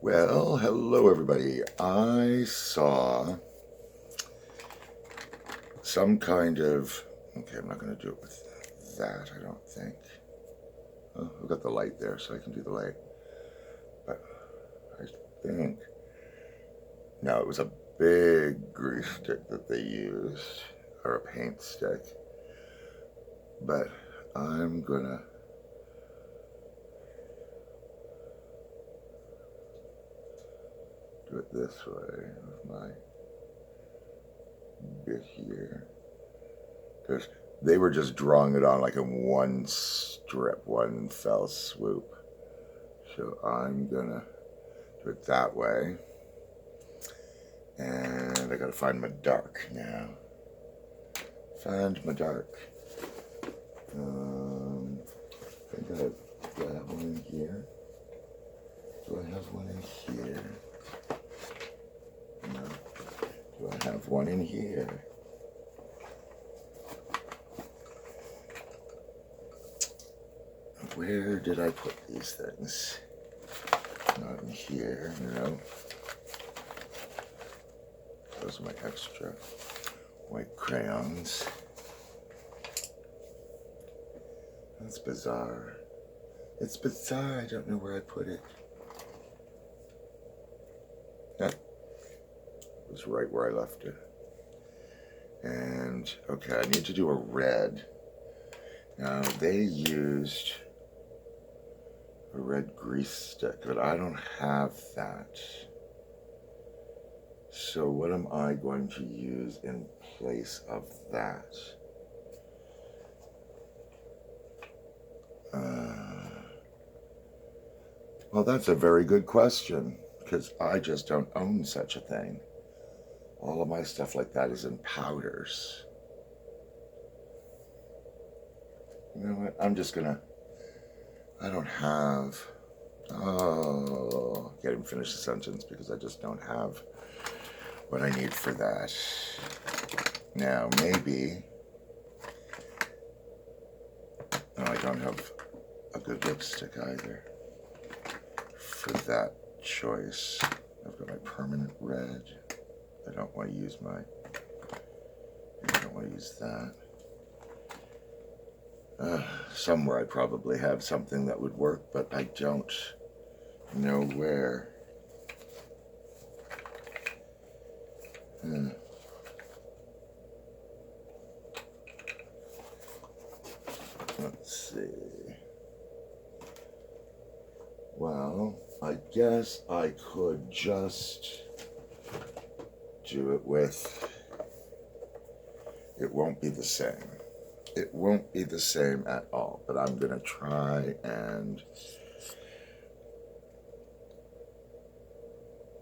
Well, hello everybody. I saw some kind of, okay, I'm not going to do it with that, I don't think. Oh, I've got the light there, so I can do the light. But I think, no, it was a big grease stick that they used, or a paint stick. But I'm going to do it this way with my bit here. Because they were just drawing it on like in one strip, one fell swoop. So I'm gonna do it that way. And I gotta find my dark now. Find my dark. I think do I have one in here? Do I have one in here? No. Do I have one in here? Where did I put these things? Not in here, no. Those are my extra white crayons. That's bizarre. It's bizarre, I don't know where I put it. That was right where I left it. And, okay, I need to do a red. Now, they used a red grease stick, but I don't have that. So what am I going to use in place of that? Well, that's a very good question, because I just don't own such a thing. All of my stuff like that is in powders. You know what? I'm just gonna, I don't have, oh, I can't even finish the sentence because I just don't have what I need for that. Now, maybe, no, I don't have a good lipstick either for that choice. I've got my permanent red. I don't want to use my, I don't want to use that. Somewhere I probably have something that would work, but I don't know where. Let's see. Well, I guess I could just do it with, it won't be the same. It won't be the same at all, but I'm gonna try and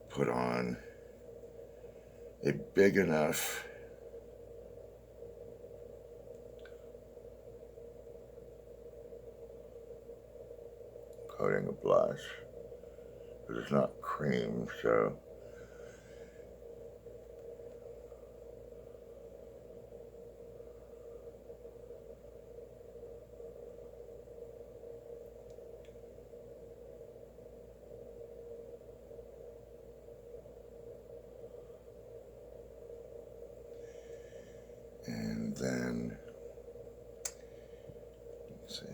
put on a big enough coating of blush, but it's not cream, so and then let's see,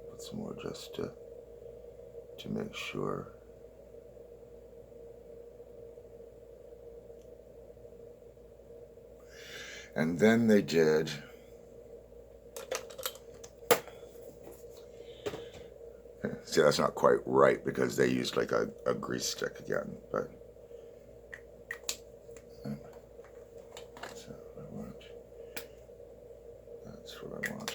put some more just to make sure. And then they did see, that's not quite right because they used like a grease stick again, but that's what I want. That's what I want.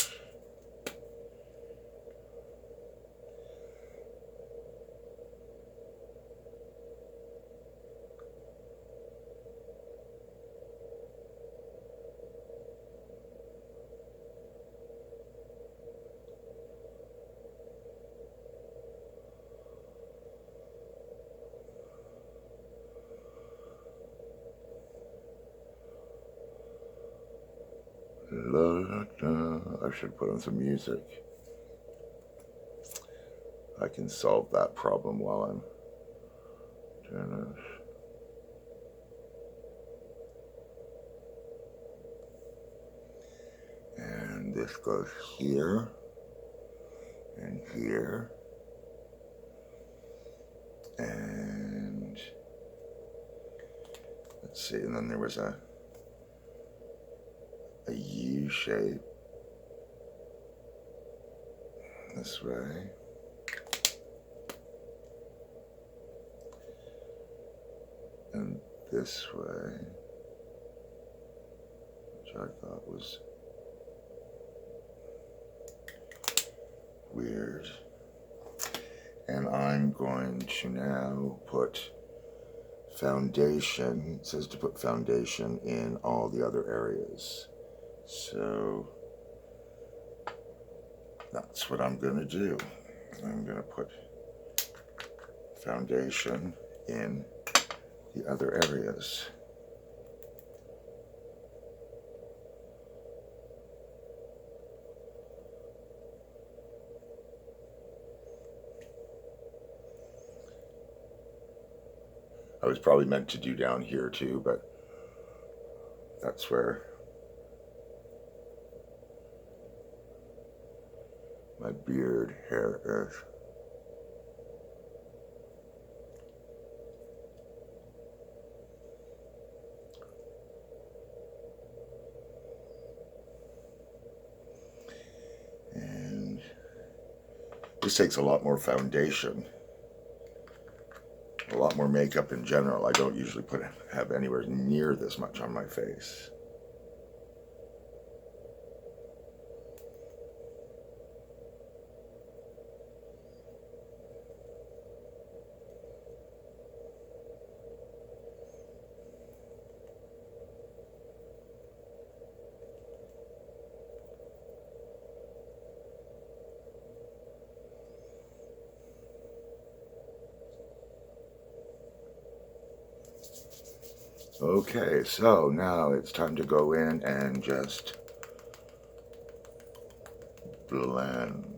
La, la, la. I should put on some music. I can solve that problem while I'm finish. And this goes here and here. And let's see, and then there was a U shape this way. And this way, which I thought was weird. And I'm going to now put foundation. It says to put foundation in all the other areas. So that's what I'm going to do. I'm going to put foundation in the other areas. I was probably meant to do down here too, but that's where my beard hair is. And this takes a lot more foundation. A lot more makeup in general. I don't usually have anywhere near this much on my face. Okay, so now it's time to go in and just blend.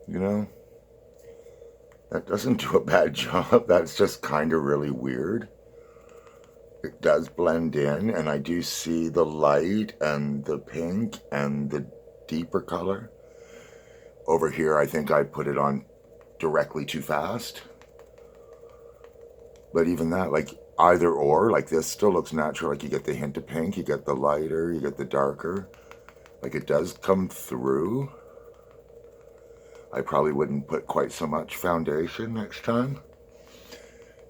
You know, that doesn't do a bad job. That's just kind of really weird. It does blend in, and I do see the light and the pink and the deeper color. Over here, I think I put it on directly too fast. But even that, like either or, like this still looks natural. Like you get the hint of pink, you get the lighter, you get the darker. Like it does come through. I probably wouldn't put quite so much foundation next time,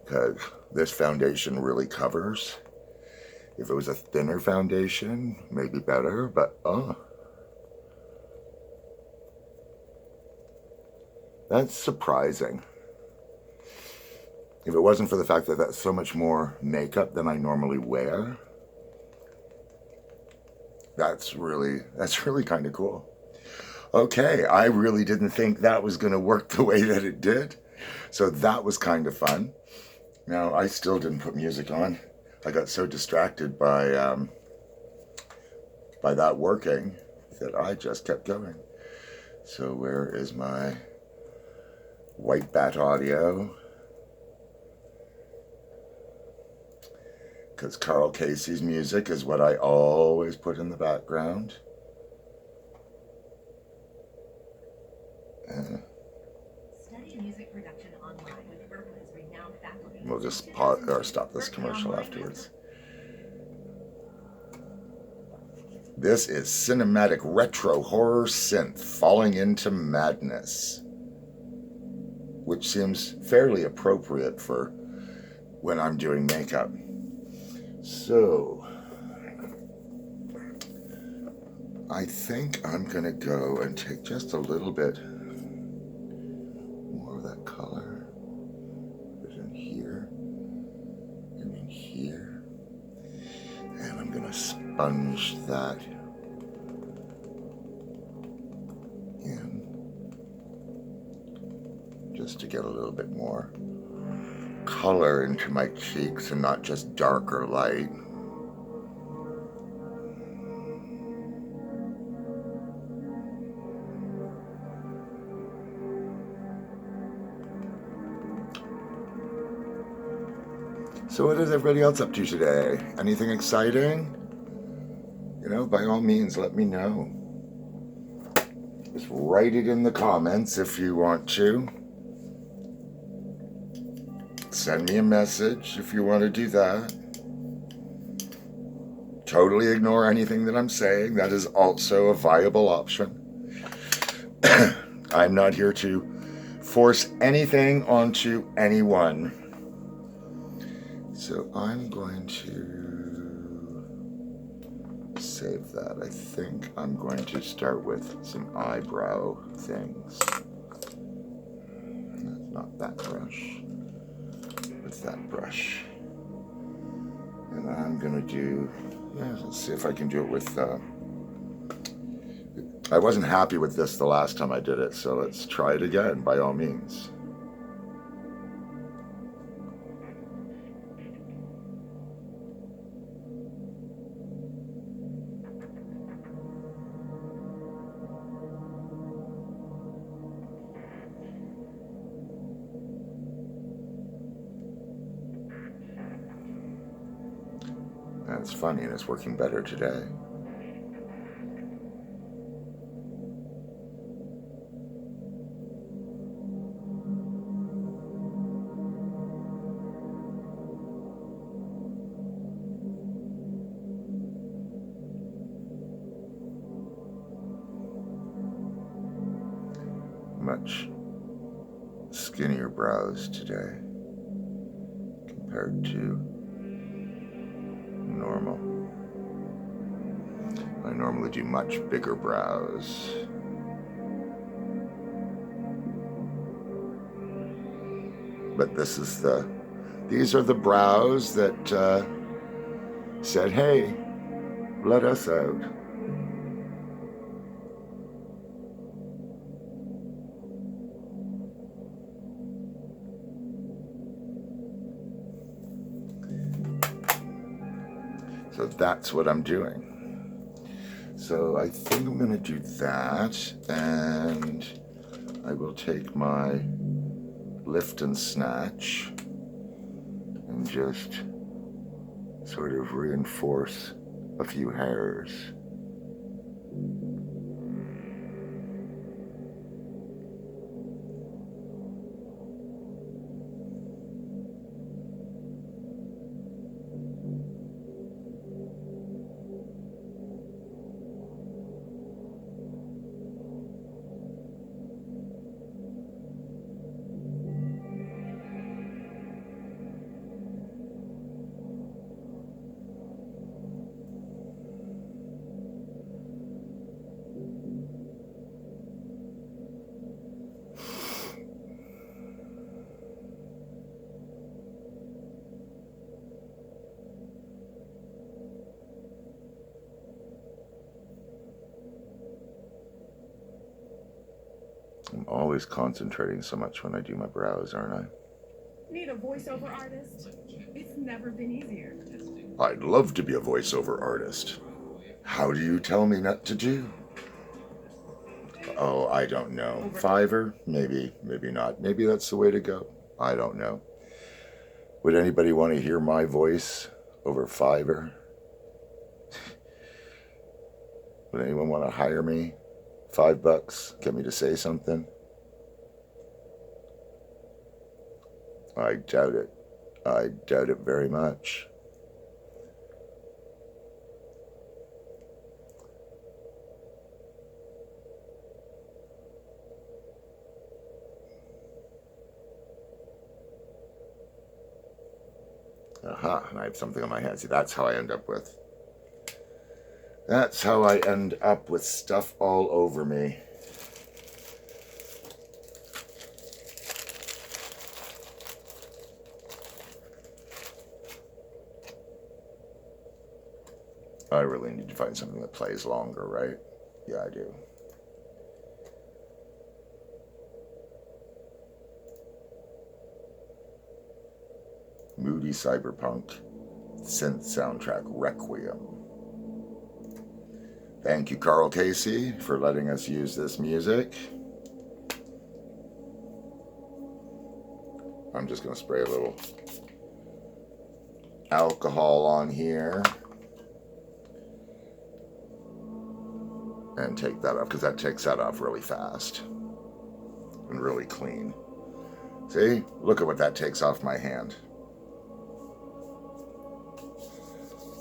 because this foundation really covers. If it was a thinner foundation, maybe better, but that's surprising. If it wasn't for the fact that that's so much more makeup than I normally wear, that's really kind of cool. Okay, I really didn't think that was going to work the way that it did. So that was kind of fun. Now, I still didn't put music on. I got so distracted by that working that I just kept going. So where is my white bat audio? Because Carl Casey's music is what I always put in the background. Study music production online with Berkeley's renowned faculty. We'll just pause or stop this commercial afterwards. This is cinematic retro horror synth falling into madness, which seems fairly appropriate for when I'm doing makeup. So I think I'm gonna go and take just a little bit more of that color, put it in here and in here, and I'm gonna sponge that in just to get a little bit more color into my cheeks and not just dark or light. So what is everybody else up to today? Anything exciting? You know, by all means, let me know. Just write it in the comments if you want to. Send me a message if you want to do that. Totally ignore anything that I'm saying. That is also a viable option. I'm not here to force anything onto anyone. So I'm going to save that. I think I'm going to start with some eyebrow things. Not that brush, with that brush. And I'm gonna do, let's see if I can do it with, I wasn't happy with this the last time I did it, so let's try it again, by all means. That's funny, and it's working better today. Much skinnier brows today compared to normal. I normally do much bigger brows. But these are the brows that said, hey, let us out. So that's what I'm doing. So I think I'm gonna do that, and I will take my lift and snatch and just sort of reinforce a few hairs. I'm always concentrating so much when I do my brows, aren't I? Need a voiceover artist? It's never been easier. I'd love to be a voiceover artist. How do you tell me not to do? Oh, I don't know. Fiverr? Maybe, maybe not. Maybe that's the way to go. I don't know. Would anybody want to hear my voice over Fiverr? Would anyone want to hire me? $5, get me to say something? I doubt it. I doubt it very much. Aha, and I have something on my hand. See, that's how I end up with. That's how I end up with stuff all over me. I really need to find something that plays longer, right? Yeah, I do. Moody cyberpunk synth soundtrack Requiem. Thank you, Carl Casey, for letting us use this music. I'm just going to spray a little alcohol on here and take that off, because that takes that off really fast and really clean. See? Look at what that takes off my hand.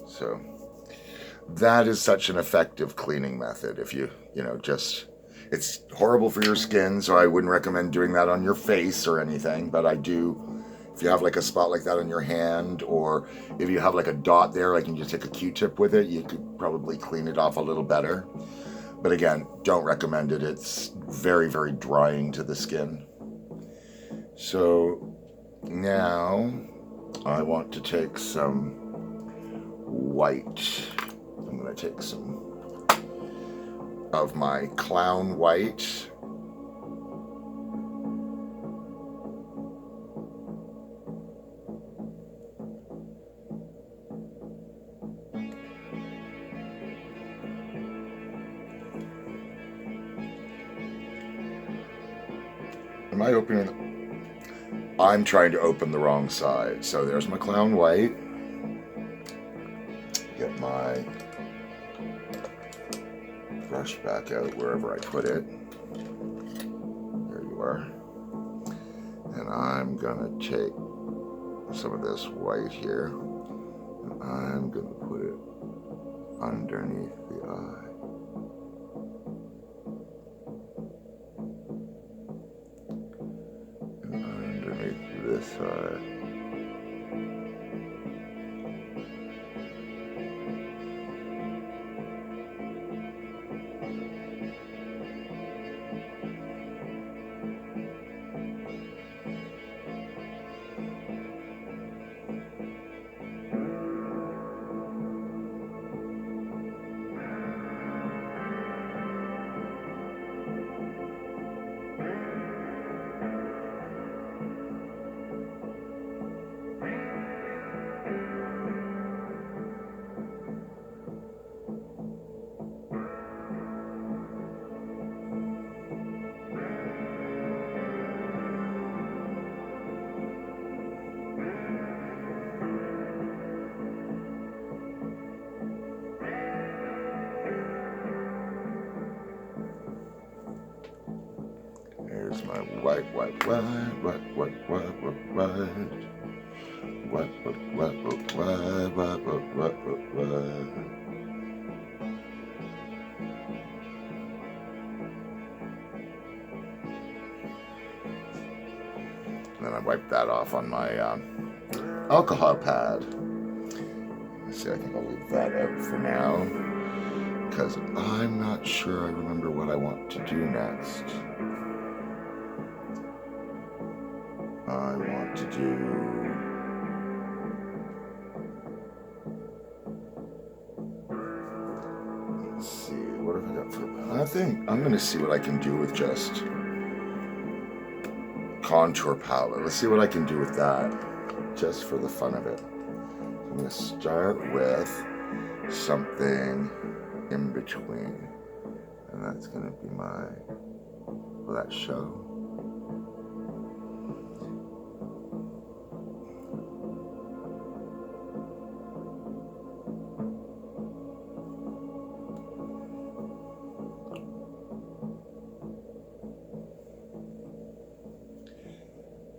So that is such an effective cleaning method. If you just, it's horrible for your skin, so I wouldn't recommend doing that on your face or anything, but I do, if you have like a spot like that on your hand, or if you have like a dot there, like you can just take a Q-tip with it, you could probably clean it off a little better. But again, don't recommend it. It's very, very drying to the skin. So now I want to take some white. I'm going to take some of my clown white. Am I opening? I'm trying to open the wrong side. So there's my clown white. Get my brush back out wherever I put it. There you are. And I'm gonna take some of this white here, and I'm gonna put it underneath the eye. This side. Here's my white. And then I wipe that off on my alcohol pad. Let's see, I think I'll leave that out for now, because I'm not sure I remember what I want to do next. I want to do... Let's see, what have I got for... I think I'm going to see what I can do with just contour palette. Let's see what I can do with that, just for the fun of it. I'm going to start with something in between. And that's going to be my, well, that show.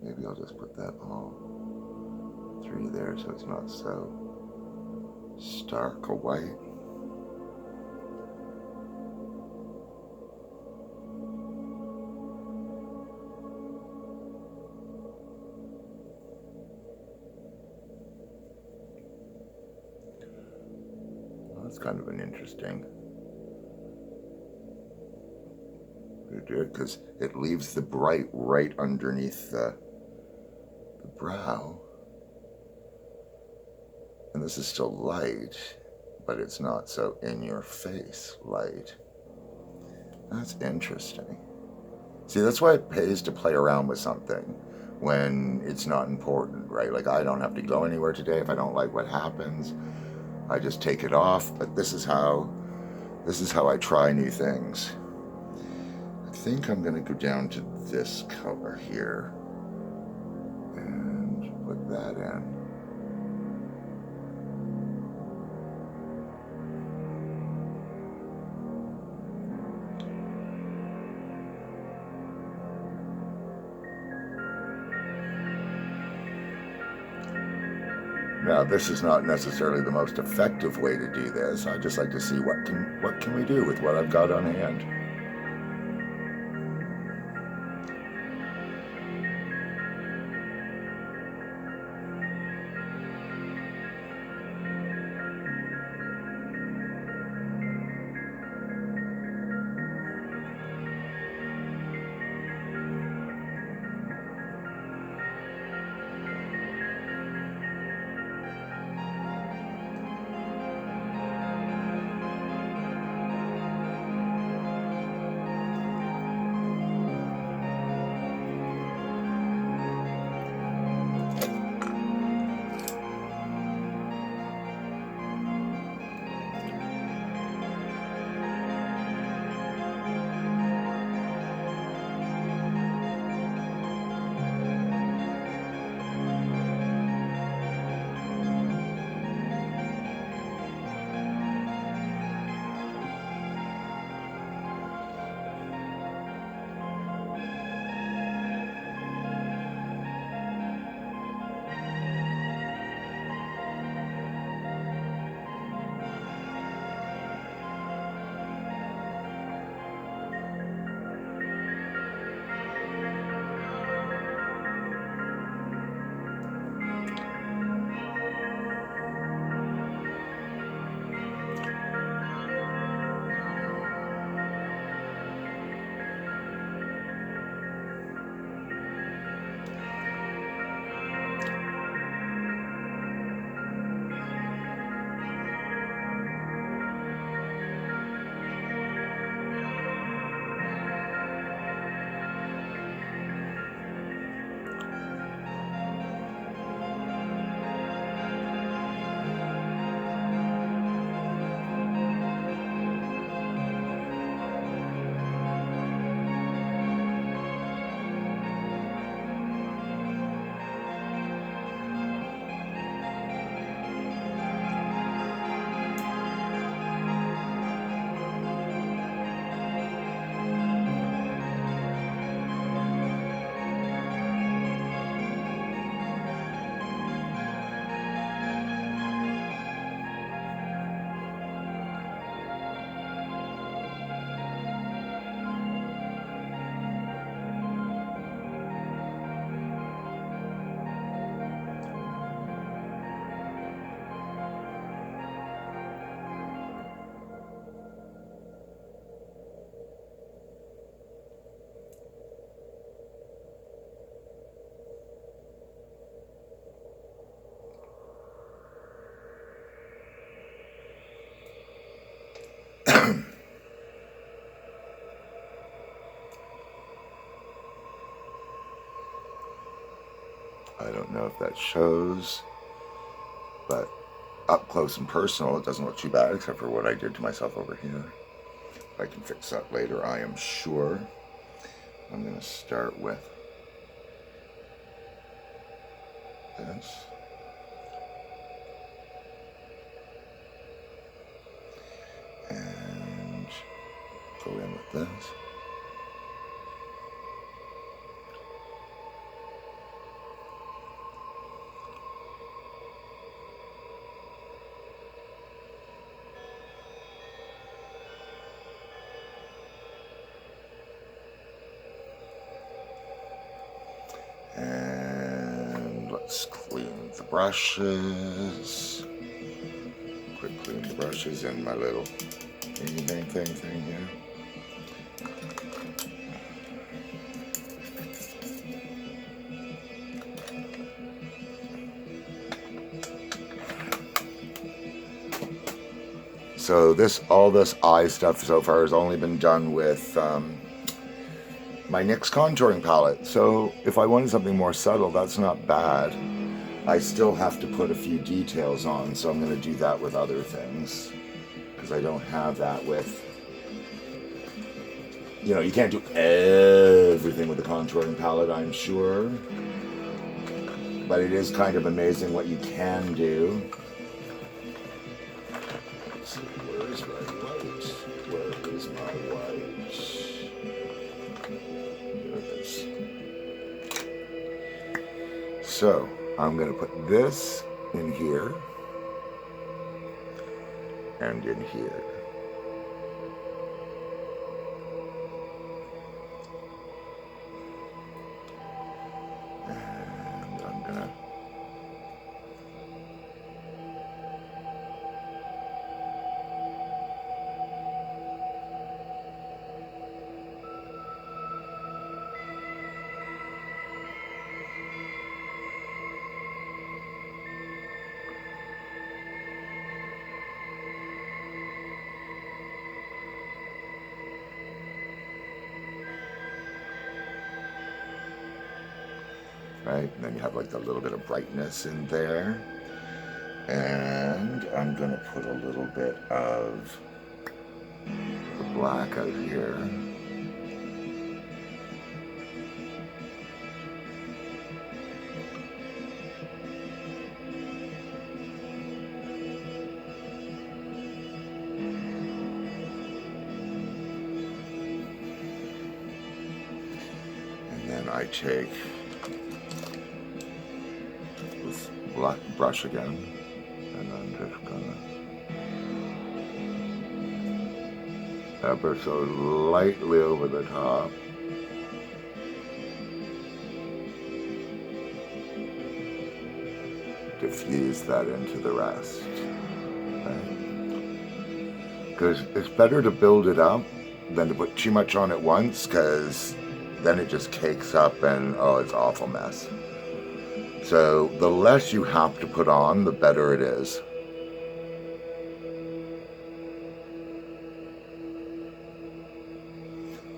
Maybe I'll just put that all three there so it's not so stark or white. Well, that's kind of an interesting way to do it because it leaves the bright right underneath the brow. And this is still light, but it's not so in your face light. That's interesting. See, that's why it pays to play around with something when it's not important, right? Like I don't have to go anywhere today if I don't like what happens. I just take it off, but this is how I try new things. I think I'm gonna go down to this color here and put that in. Now, this is not necessarily the most effective way to do this. I just like to see what can we do with what I've got on hand. I don't know if that shows, but up close and personal, it doesn't look too bad, except for what I did to myself over here. I can fix that later, I am sure. I'm going to start with this. And go in with this. And let's clean the brushes. Quick clean the brushes in my little thing here. So all this eye stuff so far has only been done with my NYX contouring palette. So if I wanted something more subtle, that's not bad. I still have to put a few details on, so I'm going to do that with other things, because I don't have that with, you can't do everything with the contouring palette, I'm sure. But it is kind of amazing what you can do. Let's see, where's my white? Where is my white? Here it is. So I'm going to put this in here and in here. And I'm going to right? And then you have like a little bit of brightness in there. And I'm going to put a little bit of the black out here. And then I take this black brush again, and I'm just gonna ever so lightly over the top. Diffuse that into the rest. Because it's better to build it up than to put too much on at once, because then it just cakes up and it's an awful mess. So the less you have to put on, the better it is.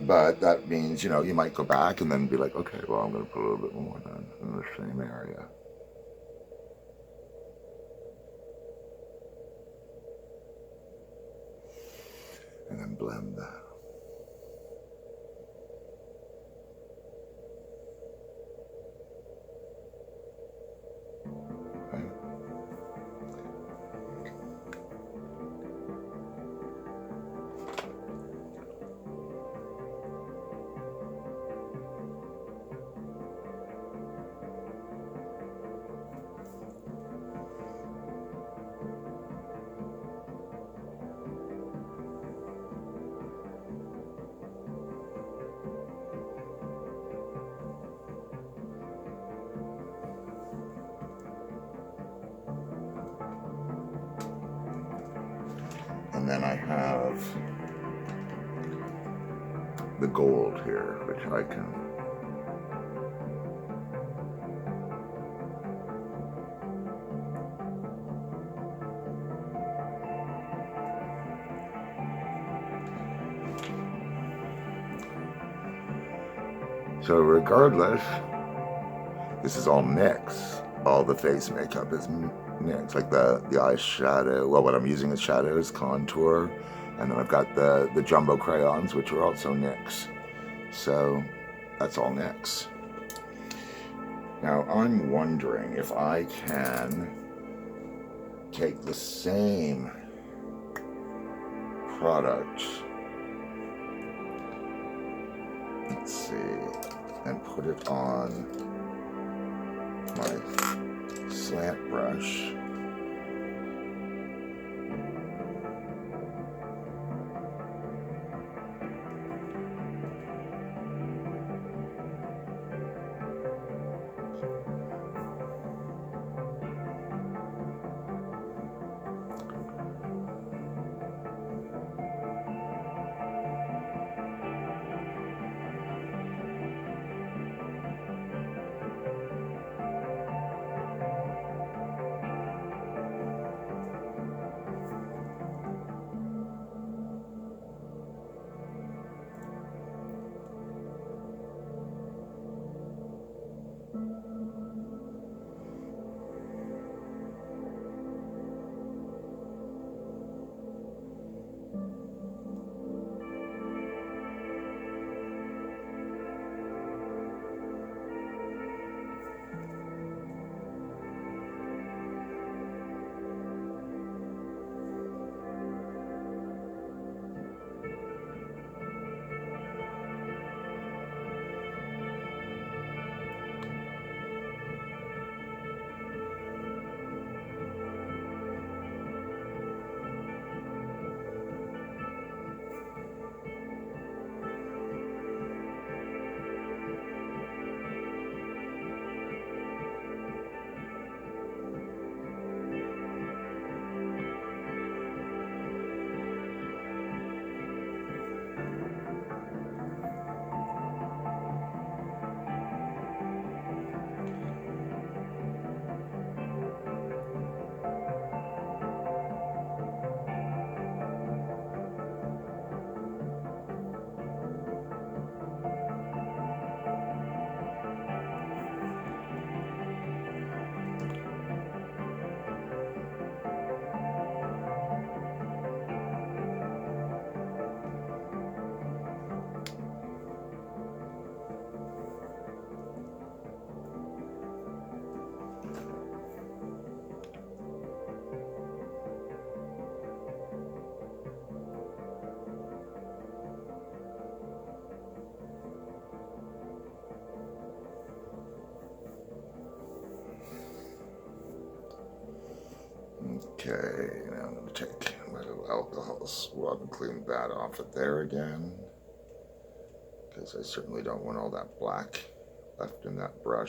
But that means, you might go back and then be like, okay, well, I'm going to put a little bit more then in the same area. And then blend that. Right? And then I have the gold here, which I can so regardless, this is all NYX. All the face makeup is NYX, like the eyeshadow. Well, what I'm using as shadows, contour, and then I've got the jumbo crayons, which are also NYX. So that's all NYX. Now I'm wondering if I can take the same product, let's see, and put it on my slant brush. Okay, now I'm going to take my little alcohol swab and clean that off of there again, because I certainly don't want all that black left in that brush.